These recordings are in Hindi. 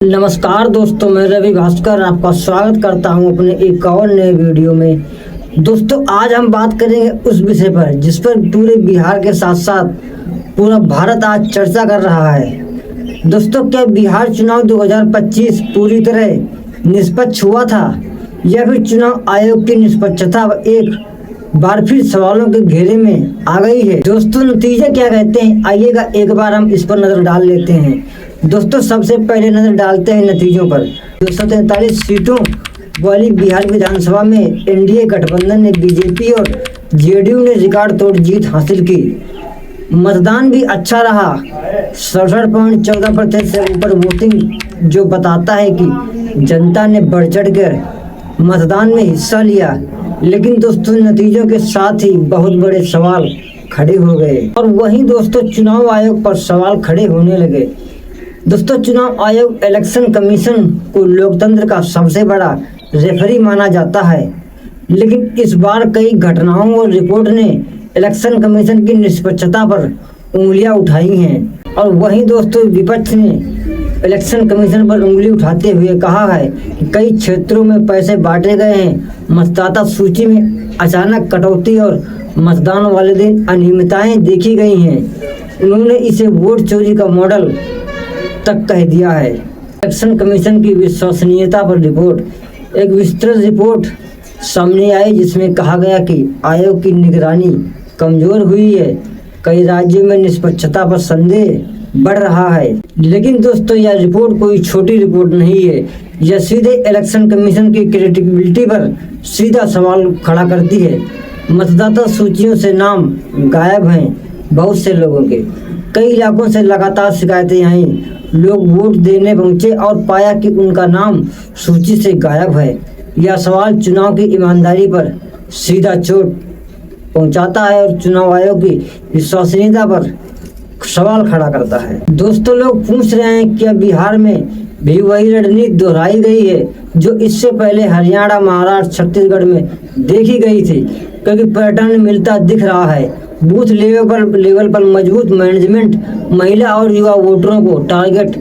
नमस्कार दोस्तों, मैं रवि भास्कर आपका स्वागत करता हूं अपने एक और नए वीडियो में। दोस्तों, आज हम बात करेंगे उस विषय पर जिस पर पूरे बिहार के साथ साथ पूरा भारत आज चर्चा कर रहा है। दोस्तों, क्या बिहार चुनाव 2025 पूरी तरह निष्पक्ष हुआ था या फिर चुनाव आयोग की निष्पक्षता एक बार फिर सवालों के घेरे में आ गई है? दोस्तों, नतीजे क्या कहते हैं, आइएगा एक बार हम इस पर नजर डाल लेते हैं। दोस्तों, सबसे पहले नजर डालते हैं नतीजों पर। 243 सीटों वाली बिहार विधानसभा में एनडीए गठबंधन ने बीजेपी और जेडीयू ने रिकॉर्ड तोड़ जीत हासिल की। मतदान भी अच्छा रहा, 67.14% से ऊपर वोटिंग, जो बताता है कि जनता ने बढ़ चढ़ कर मतदान में हिस्सा लिया। लेकिन दोस्तों, नतीजों के साथ ही बहुत बड़े सवाल खड़े हो गए और वहीं दोस्तों चुनाव आयोग पर सवाल खड़े होने लगे। दोस्तों, चुनाव आयोग इलेक्शन कमीशन को लोकतंत्र का सबसे बड़ा रेफरी माना जाता है, लेकिन इस बार कई घटनाओं और रिपोर्ट ने इलेक्शन कमीशन की निष्पक्षता पर उंगलियां उठाई हैं। और वहीं दोस्तों, विपक्ष ने इलेक्शन कमीशन पर उंगली उठाते हुए कहा है कि कई क्षेत्रों में पैसे बांटे गए हैं, मतदाता सूची में अचानक कटौती और मतदान वाले दिन अनियमितताएं देखी गई हैं। उन्होंने इसे वोट चोरी का मॉडल तक कह दिया है। इलेक्शन कमीशन की विश्वसनीयता पर रिपोर्ट, एक विस्तृत रिपोर्ट सामने आई जिसमें कहा गया कि आयोग की निगरानी कमजोर हुई है। कई राज्यों में निष्पक्षता पर संदेह बढ़ रहा है। लेकिन दोस्तों, यह रिपोर्ट कोई छोटी रिपोर्ट नहीं है। यह सीधे इलेक्शन कमीशन की क्रेडिबिलिटी पर सीधा सवाल खड़ा करती है। मतदाता सूचियों से नाम गायब हैं बहुत से लोगों के। कई इलाकों से लगातार शिकायतें आई। लोग वोट देने पहुंचे और पाया कि उनका नाम सूची से गायब है। यह सवाल चुनाव की ईमानदारी पर सीधा चोट पहुंचाता है और चुनाव आयोग की विश्वसनीयता पर सवाल खड़ा करता है। दोस्तों, लोग पूछ रहे हैं क्या बिहार में भी वही रणनीति दोहराई गई है जो इससे पहले हरियाणा, महाराष्ट्र, छत्तीसगढ़ में देखी गई थी? क्योंकि पैटर्न मिलता दिख रहा है। बूथ लेवल पर मजबूत मैनेजमेंट, महिला और युवा वोटरों को टारगेट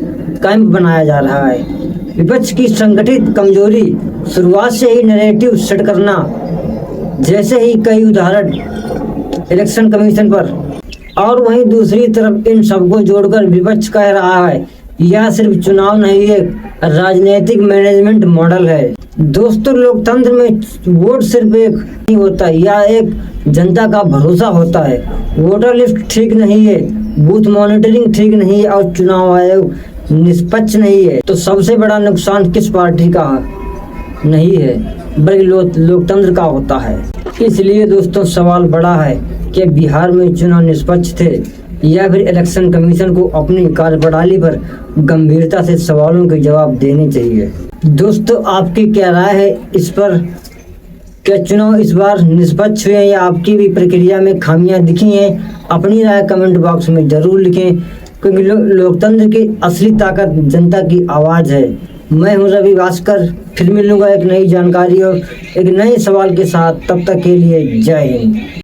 कैंप बनाया जा रहा है। विपक्ष की संगठित कमजोरी, शुरुआत से ही नैरेटिव सेट करना, जैसे ही कई उदाहरण इलेक्शन कमीशन पर। और वहीं दूसरी तरफ इन सबको जोड़कर विपक्ष कह रहा है यह सिर्फ चुनाव नहीं, एक राजनीतिक मैनेजमेंट मॉडल है। दोस्तों, लोकतंत्र में वोट सिर्फ एक नहीं होता, यह एक जनता का भरोसा होता है। वोटर लिस्ट ठीक नहीं है, बूथ मॉनिटरिंग ठीक नहीं है और चुनाव आयोग निष्पक्ष नहीं है, तो सबसे बड़ा नुकसान किस पार्टी का नहीं है बल्कि लोकतंत्र का होता है। इसलिए दोस्तों, सवाल बड़ा है कि बिहार में चुनाव निष्पक्ष थे या फिर इलेक्शन कमीशन को अपनी कार्यप्रणाली पर गंभीरता से सवालों के जवाब देने चाहिए। दोस्तों, आपकी क्या राय है इस पर? क्या चुनाव इस बार निष्पक्ष हुए या आपकी भी प्रक्रिया में खामियां दिखी हैं? अपनी राय कमेंट बॉक्स में जरूर लिखें, क्योंकि लोकतंत्र की असली ताकत जनता की आवाज़ है। मैं हूं रवि भास्कर, फिर मिलूंगा एक नई जानकारी और एक नए सवाल के साथ। तब तक के लिए जय हिंद।